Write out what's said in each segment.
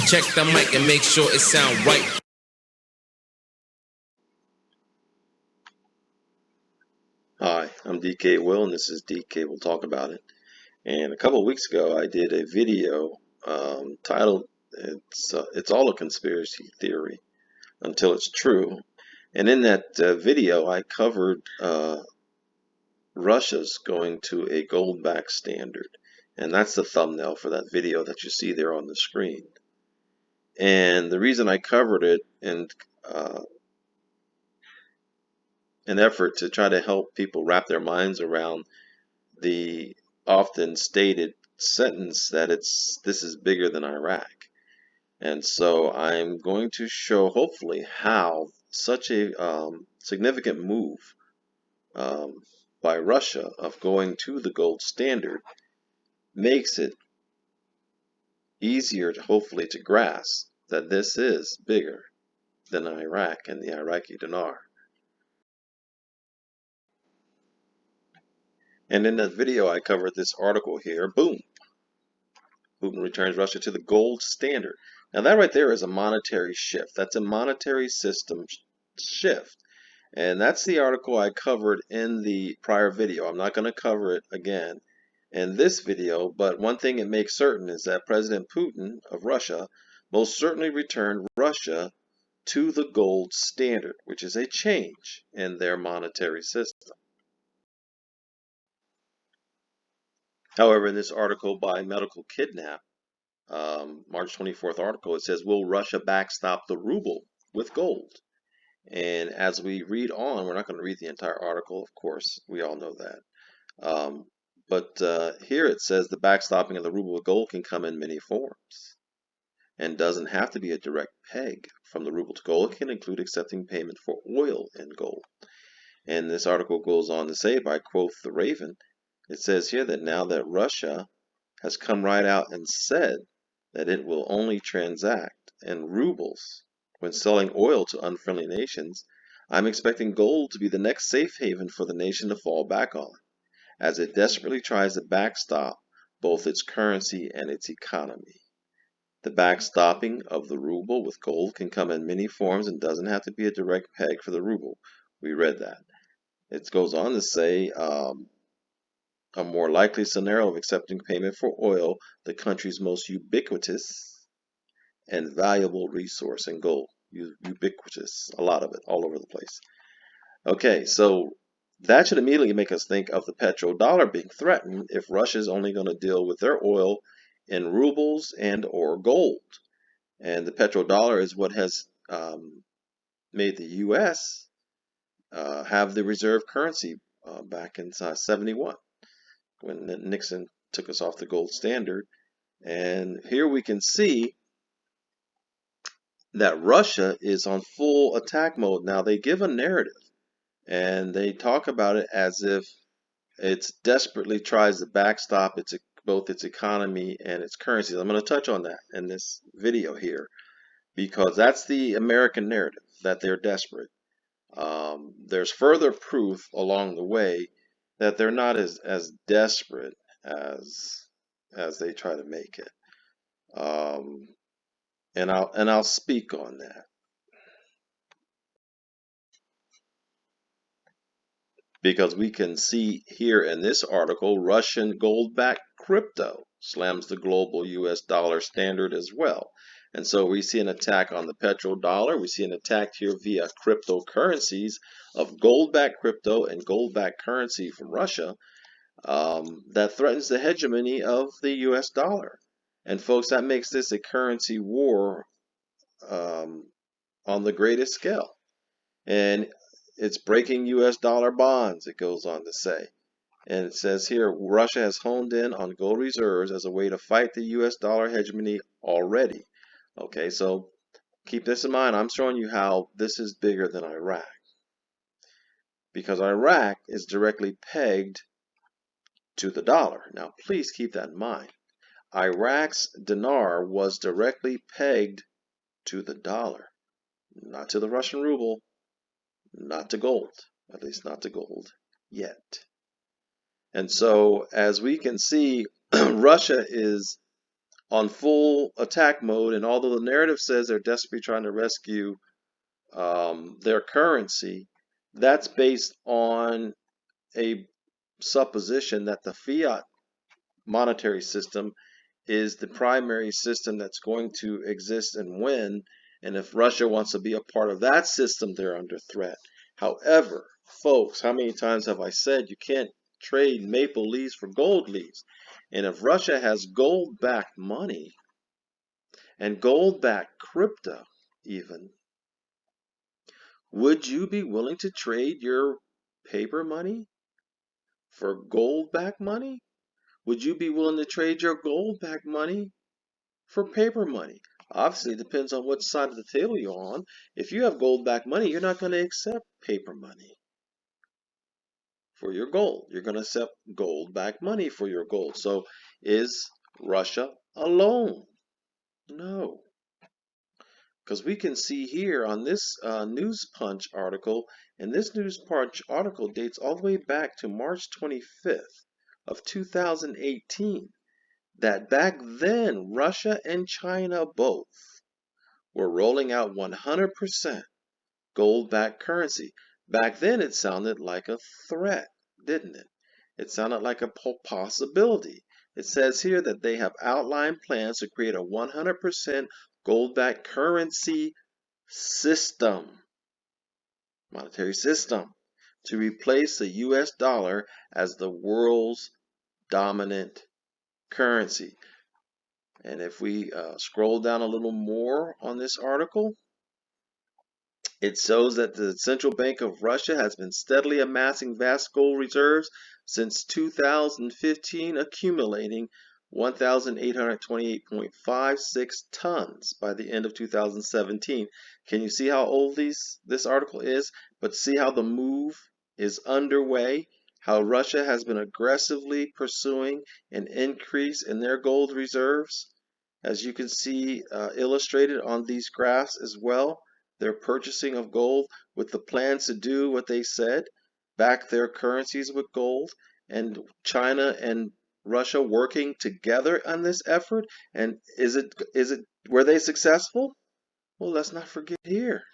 Check the mic and make sure it sound right. Hi, I'm DK Will, and this is DK Will Talk About It. And a couple of weeks ago, I did a video titled "It's All a Conspiracy Theory Until It's True." And in that video, I covered Russia's going to a gold-backed standard, and that's the thumbnail for that video that you see there on the screen. And the reason I covered it in an effort to try to help people wrap their minds around the often stated sentence that this is bigger than Iraq. And so I'm going to show hopefully how such a significant move by Russia of going to the gold standard makes it easier to hopefully to grasp that this is bigger than Iraq and the Iraqi Dinar. And in that video I covered this article here, boom, Putin returns Russia to the gold standard. Now that right there is a monetary shift. That's a monetary system shift. And that's the article I covered in the prior video. I'm not going to cover it again in this video, but one thing it makes certain is that President Putin of Russia most certainly returned Russia to the gold standard, which is a change in their monetary system. However, in this article by Medical Kidnap, March 24th article, it says, will Russia backstop the ruble with gold? And as we read on, we're not going to read the entire article, of course, we all know that. But here it says the backstopping of the ruble with gold can come in many forms and doesn't have to be a direct peg from the ruble to gold. It can include accepting payment for oil in gold. And this article goes on to say, by quote the Raven, it says here that now that Russia has come right out and said that it will only transact in rubles when selling oil to unfriendly nations, I'm expecting gold to be the next safe haven for the nation to fall back on, as it desperately tries to backstop both its currency and its economy. The backstopping of the ruble with gold can come in many forms and doesn't have to be a direct peg for the ruble. We read that. It goes on to say, a more likely scenario of accepting payment for oil, the country's most ubiquitous and valuable resource in gold. Ubiquitous, a lot of it, all over the place. Okay, so that should immediately make us think of the petrodollar being threatened if Russia's only going to deal with their oil in rubles and or gold. And the petrodollar is what has made the U.S. Have the reserve currency back in 71. When Nixon took us off the gold standard. And here we can see that Russia is on full attack mode. Now they give a narrative and they talk about it as if it desperately tries to backstop both its economy and its currencies. I'm going to touch on that in this video here because that's the American narrative, that they're desperate. There's further proof along the way that they're not as desperate as they try to make it, and I'll speak on that. Because we can see here in this article, Russian gold-backed crypto slams the global US dollar standard as well. And so we see an attack on the petrodollar. We see an attack here via cryptocurrencies of gold-backed crypto and gold-backed currency from Russia that threatens the hegemony of the US dollar. And folks, that makes this a currency war on the greatest scale. And it's breaking US dollar bonds, it goes on to say. And it says here, Russia has honed in on gold reserves as a way to fight the US dollar hegemony already. Okay, so keep this in mind. I'm showing you how this is bigger than Iraq. Because Iraq is directly pegged to the dollar. Now, please keep that in mind. Iraq's dinar was directly pegged to the dollar, not to the Russian ruble, not to gold, at least not to gold yet. And so, as we can see, Russia is on full attack mode. And although the narrative says they're desperately trying to rescue their currency, that's based on a supposition that the fiat monetary system is the primary system that's going to exist and win. And if Russia wants to be a part of that system, they're under threat. However, folks, how many times have I said you can't trade maple leaves for gold leaves? And if Russia has gold-backed money and gold-backed crypto even, would you be willing to trade your paper money for gold-backed money? Would you be willing to trade your gold-backed money for paper money? Obviously, it depends on what side of the table you're on. If you have gold-backed money, you're not going to accept paper money for your gold. You're going to accept gold-backed money for your gold. So is Russia alone? No. Because we can see here on this News Punch article, and this News Punch article dates all the way back to March 25th of 2018, that back then Russia and China both were rolling out 100% gold-backed currency. Back then it sounded like a threat, didn't it? It sounded like a possibility. It says here that they have outlined plans to create a 100% gold-backed currency system, monetary system, to replace the US dollar as the world's dominant currency. And if we scroll down a little more on this article, it shows that the Central Bank of Russia has been steadily amassing vast gold reserves since 2015, accumulating 1,828.56 tons by the end of 2017. Can you see how old this article is? But see how the move is underway, how Russia has been aggressively pursuing an increase in their gold reserves, as you can see illustrated on these graphs as well. Their purchasing of gold with the plans to do what they said, back their currencies with gold, and China and Russia working together on this effort. And were they successful? Well, let's not forget here.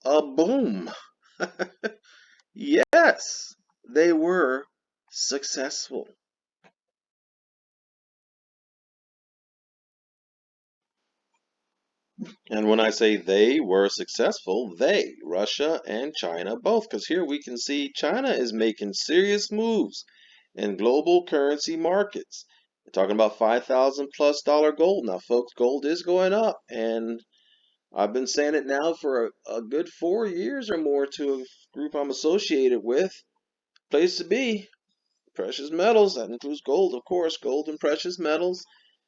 A boom. Yes, they were successful. And when I say they were successful, they, Russia and China, both, because here we can see China is making serious moves in global currency markets. We're talking about $5,000+ gold. Now, folks, gold is going up, and I've been saying it now for a good 4 years or more to a group I'm associated with. Place to be. Precious metals, that includes gold, of course, gold and precious metals,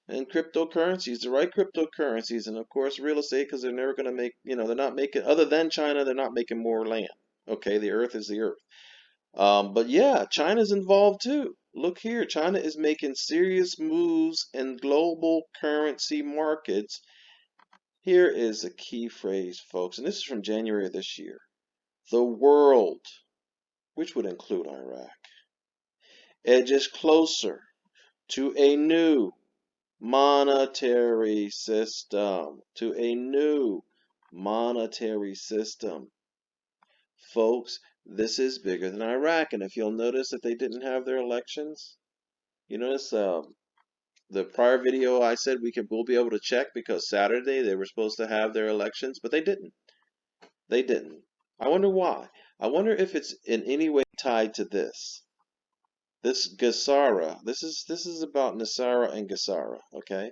and cryptocurrencies, the right cryptocurrencies, and of course real estate, because they're never going to make, they're not making, other than China, they're not making more land. Okay, the earth is the earth. But yeah, China's involved too. Look here, China is making serious moves in global currency markets. Here is a key phrase, folks, and this is from January of this year. The world, which would include Iraq, edges closer to a new monetary system. To a new monetary system. Folks, this is bigger than Iraq. And if you'll notice that they didn't have their elections, you notice the prior video I said we'll be able to check because Saturday they were supposed to have their elections, but they didn't. They didn't. I wonder why. I wonder if it's in any way tied to this. This GCR, this is about Nasara and GCR, okay?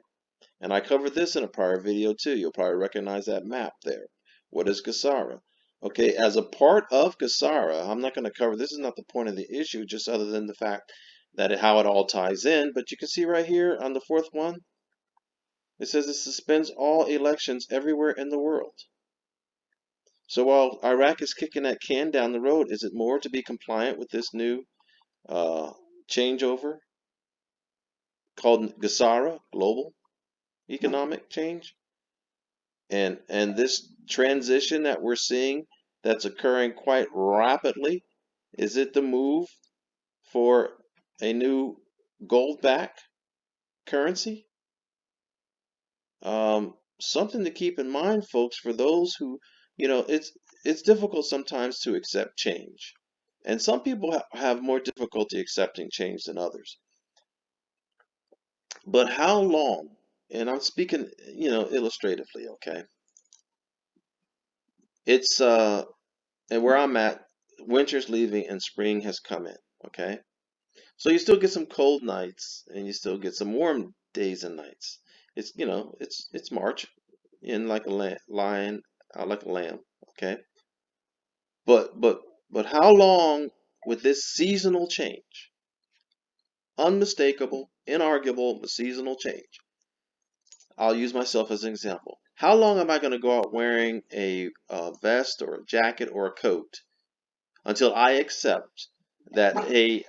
And I covered this in a prior video too. You'll probably recognize that map there. What is GCR? Okay, as a part of GCR, I'm not going to cover, this is not the point of the issue, just other than the fact that how it all ties in. But you can see right here on the fourth one, it says it suspends all elections everywhere in the world. So while Iraq is kicking that can down the road, is it more to be compliant with this new changeover called GCR, Global Economic Change? And this transition that we're seeing that's occurring quite rapidly, is it the move for a new gold back currency. Something to keep in mind, folks, for those who, it's difficult sometimes to accept change. And some people have more difficulty accepting change than others. But how long, and I'm speaking, illustratively, okay? It's and where I'm at, winter's leaving and spring has come in, okay? So you still get some cold nights and you still get some warm days and nights. It's March in like a lion, like a lamb, okay? But but but how long with this seasonal change, unmistakable, inarguable, but seasonal change? I'll use myself as an example. How long am I going to go out wearing a vest or a jacket or a coat until I accept that, hey,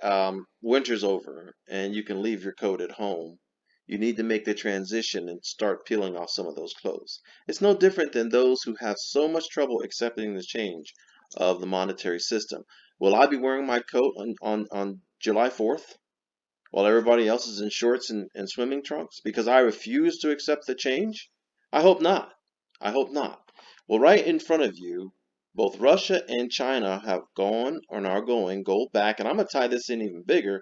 winter's over and you can leave your coat at home? You need to make the transition and start peeling off some of those clothes. It's no different than those who have so much trouble accepting the change of the monetary system. Will I be wearing my coat on July 4th? While everybody else is in shorts and swimming trunks because I refuse to accept the change? I hope not. I hope not. Well, right in front of you, both Russia and China have gone and are going gold back, and I'm going to tie this in even bigger.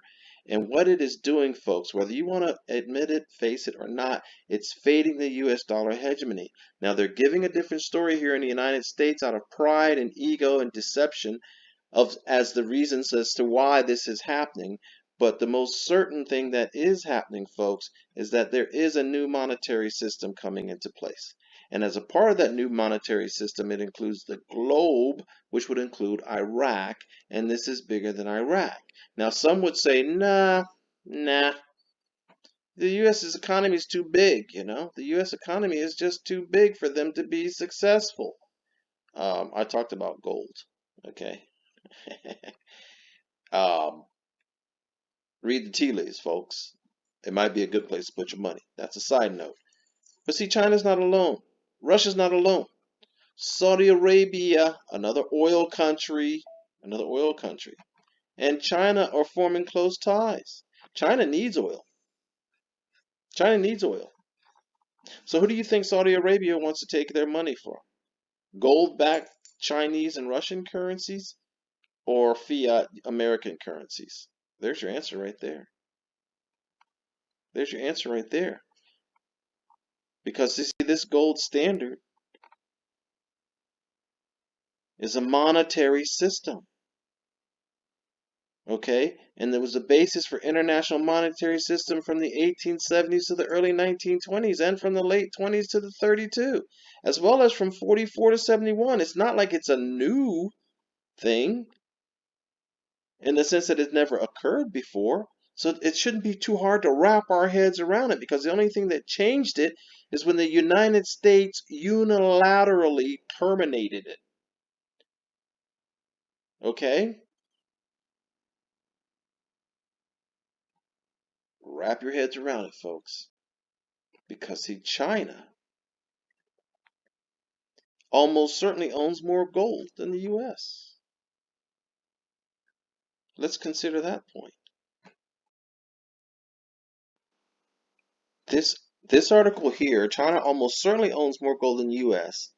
And what it is doing, folks, whether you want to admit it, face it, or not, it's fading the US dollar hegemony. Now, they're giving a different story here in the United States out of pride and ego and deception as the reasons as to why this is happening. But the most certain thing that is happening, folks, is that there is a new monetary system coming into place. And as a part of that new monetary system, it includes the globe, which would include Iraq, and this is bigger than Iraq. Now, some would say, nah, the U.S.'s economy is too big, The U.S. economy is just too big for them to be successful. I talked about gold, okay? um, Read the tea leaves, folks. It might be a good place to put your money. That's a side note. But see, China's not alone. Russia's not alone. Saudi Arabia, another oil country, and China are forming close ties. China needs oil. China needs oil. So who do you think Saudi Arabia wants to take their money from? Gold-backed Chinese and Russian currencies or fiat American currencies? There's your answer right there. There's your answer right there. Because you see, this gold standard is a monetary system. Okay? And there was a basis for international monetary system from the 1870s to the early 1920s and from the late 20s to the 32, as well as from 44 to 71. It's not like it's a new thing in the sense that it never occurred before. So it shouldn't be too hard to wrap our heads around it because the only thing that changed it is when the United States unilaterally terminated it. Okay? Wrap your heads around it, folks. Because, see, China almost certainly owns more gold than the U.S. Let's consider that point. This article here, China almost certainly owns more gold than the U.S.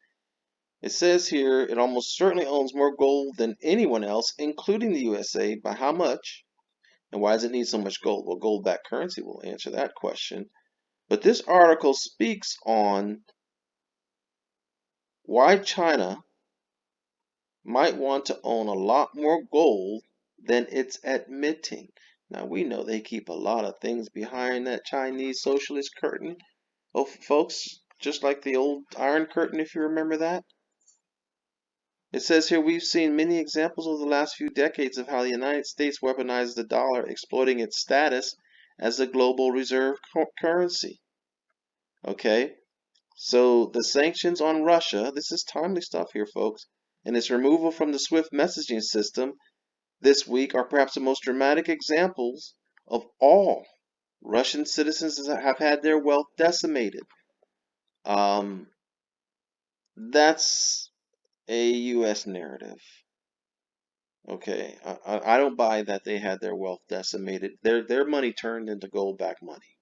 It says here it almost certainly owns more gold than anyone else, including the USA. By how much? And why does it need so much gold? Well, gold-backed currency will answer that question. But this article speaks on why China might want to own a lot more gold than it's admitting. Now, we know they keep a lot of things behind that Chinese socialist curtain. Oh, folks, just like the old Iron Curtain, if you remember that. It says here, we've seen many examples over the last few decades of how the United States weaponized the dollar, exploiting its status as a global reserve currency. Okay? So the sanctions on Russia, this is timely stuff here, folks, and its removal from the SWIFT messaging system this week are perhaps the most dramatic examples of all. Russian citizens have had their wealth decimated. That's a U.S. narrative. Okay, I don't buy that they had their wealth decimated. Their money turned into gold-backed money.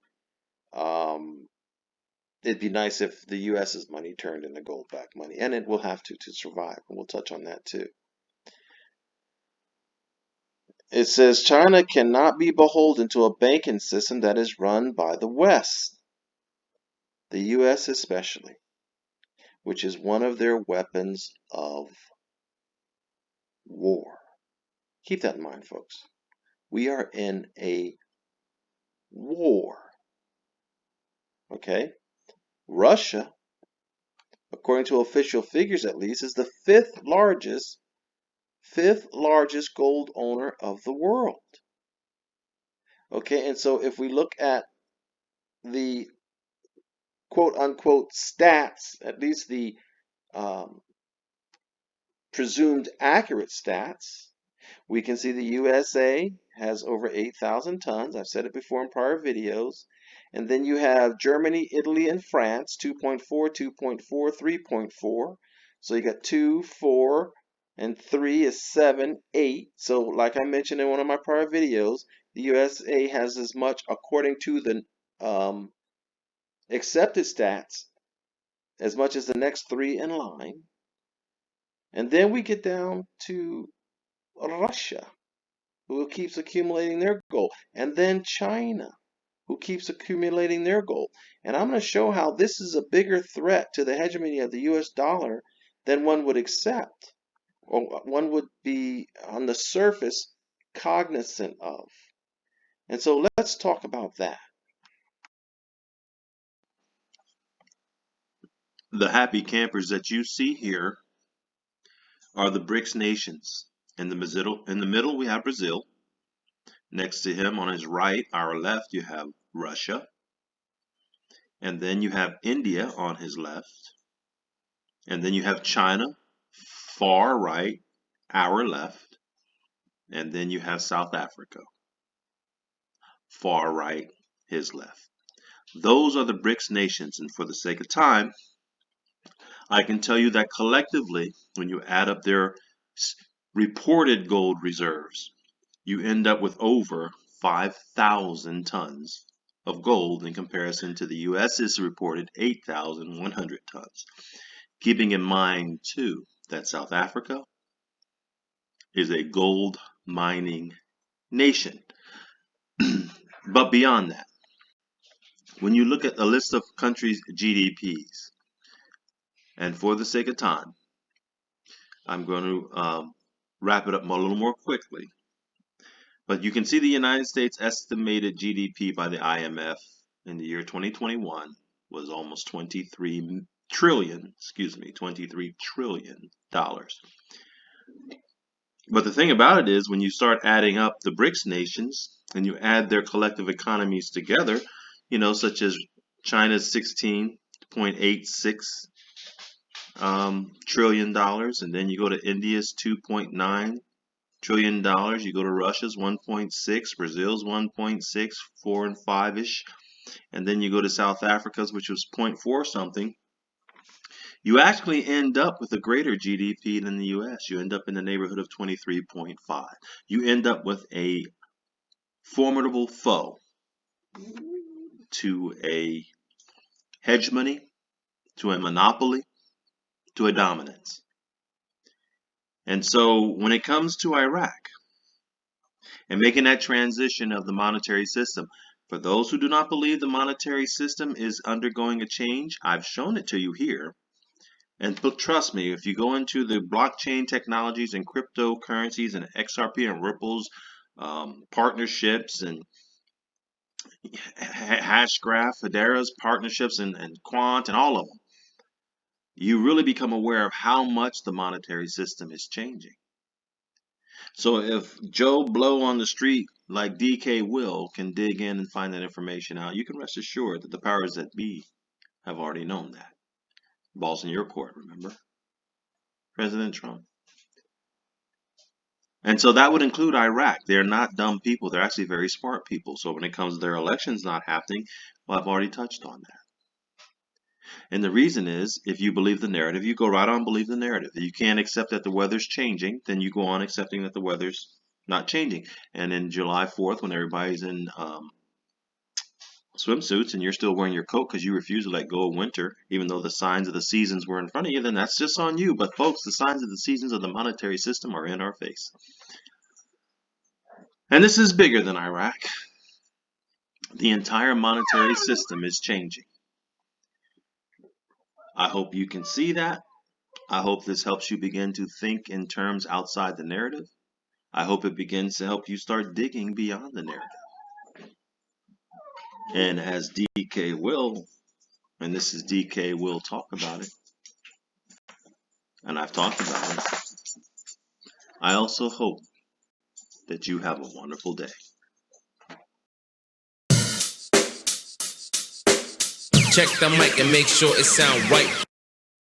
It'd be nice if the US's money turned into gold-backed money, and it will have to survive, and we'll touch on that too. It says China cannot be beholden to a banking system that is run by the West, the US especially, which is one of their weapons of war. Keep that in mind, folks. We are in a war. Okay? Russia, according to official figures at least, is the fifth largest gold owner of the world. Okay, and so if we look at the quote unquote stats, at least the um, presumed accurate stats, we can see the USA has over 8,000 tons. I've said it before in prior videos. And then you have Germany, Italy, and France, 2.4, 2.4, 3.4. So you got 2, 4, and 3 is 7, 8. So like I mentioned in one of my prior videos, the USA has as much, according to the accepted stats, as much as the next three in line. And then we get down to Russia, who keeps accumulating their gold, and then China, who keeps accumulating their gold. And I'm going to show how this is a bigger threat to the hegemony of the US dollar than one would accept, or one would be on the surface cognizant of. And so let's talk about that. The happy campers that you see here are the BRICS nations. In the middle, we have Brazil. Next to him, on his right, our left, you have Russia. And then you have India on his left. And then you have China, far right, our left. And then you have South Africa, far right, his left. Those are the BRICS nations. And for the sake of time, I can tell you that collectively, when you add up their reported gold reserves, you end up with over 5,000 tons of gold in comparison to the US's reported 8,100 tons. Keeping in mind, too, that South Africa is a gold mining nation. But beyond that, when you look at a list of countries' GDPs, and for the sake of time, I'm going to wrap it up a little more quickly. But you can see the United States estimated GDP by the IMF in the year 2021 was almost $23 trillion. But the thing about it is, when you start adding up the BRICS nations and you add their collective economies together, such as China's $16.86 trillion, and then you go to India's $2.9 trillion, you go to Russia's 1.6, Brazil's 1.6, 4 and 5-ish, and then you go to South Africa's, which was 0.4 something. You actually end up with a greater GDP than the US. You end up in the neighborhood of 23.5. You end up with a formidable foe to a hegemony, to a monopoly, to a dominance. And so when it comes to Iraq and making that transition of the monetary system, for those who do not believe the monetary system is undergoing a change, I've shown it to you here. And trust me, if you go into the blockchain technologies and cryptocurrencies and XRP and Ripple's partnerships and Hashgraph, Hedera's partnerships and Quant and all of them, you really become aware of how much the monetary system is changing. So if Joe Blow on the street like DK Will can dig in and find that information out, you can rest assured that the powers that be have already known that. Ball's in your court, remember? President Trump. And so that would include Iraq. They're not dumb people. They're actually very smart people. So when it comes to their elections not happening, well, I've already touched on that. And the reason is, if you believe the narrative, you go right on believe the narrative. If you can't accept that the weather's changing, then you go on accepting that the weather's not changing. And in July 4th, when everybody's in swimsuits and you're still wearing your coat because you refuse to let go of winter, even though the signs of the seasons were in front of you, then that's just on you. But folks, the signs of the seasons of the monetary system are in our face. And this is bigger than Iraq. The entire monetary system is changing. I hope you can see that. I hope this helps you begin to think in terms outside the narrative. I hope it begins to help you start digging beyond the narrative. And as DK will, and this is DK will talk about it, and I've talked about it, I also hope that you have a wonderful day. Check the mic and make sure it sound right.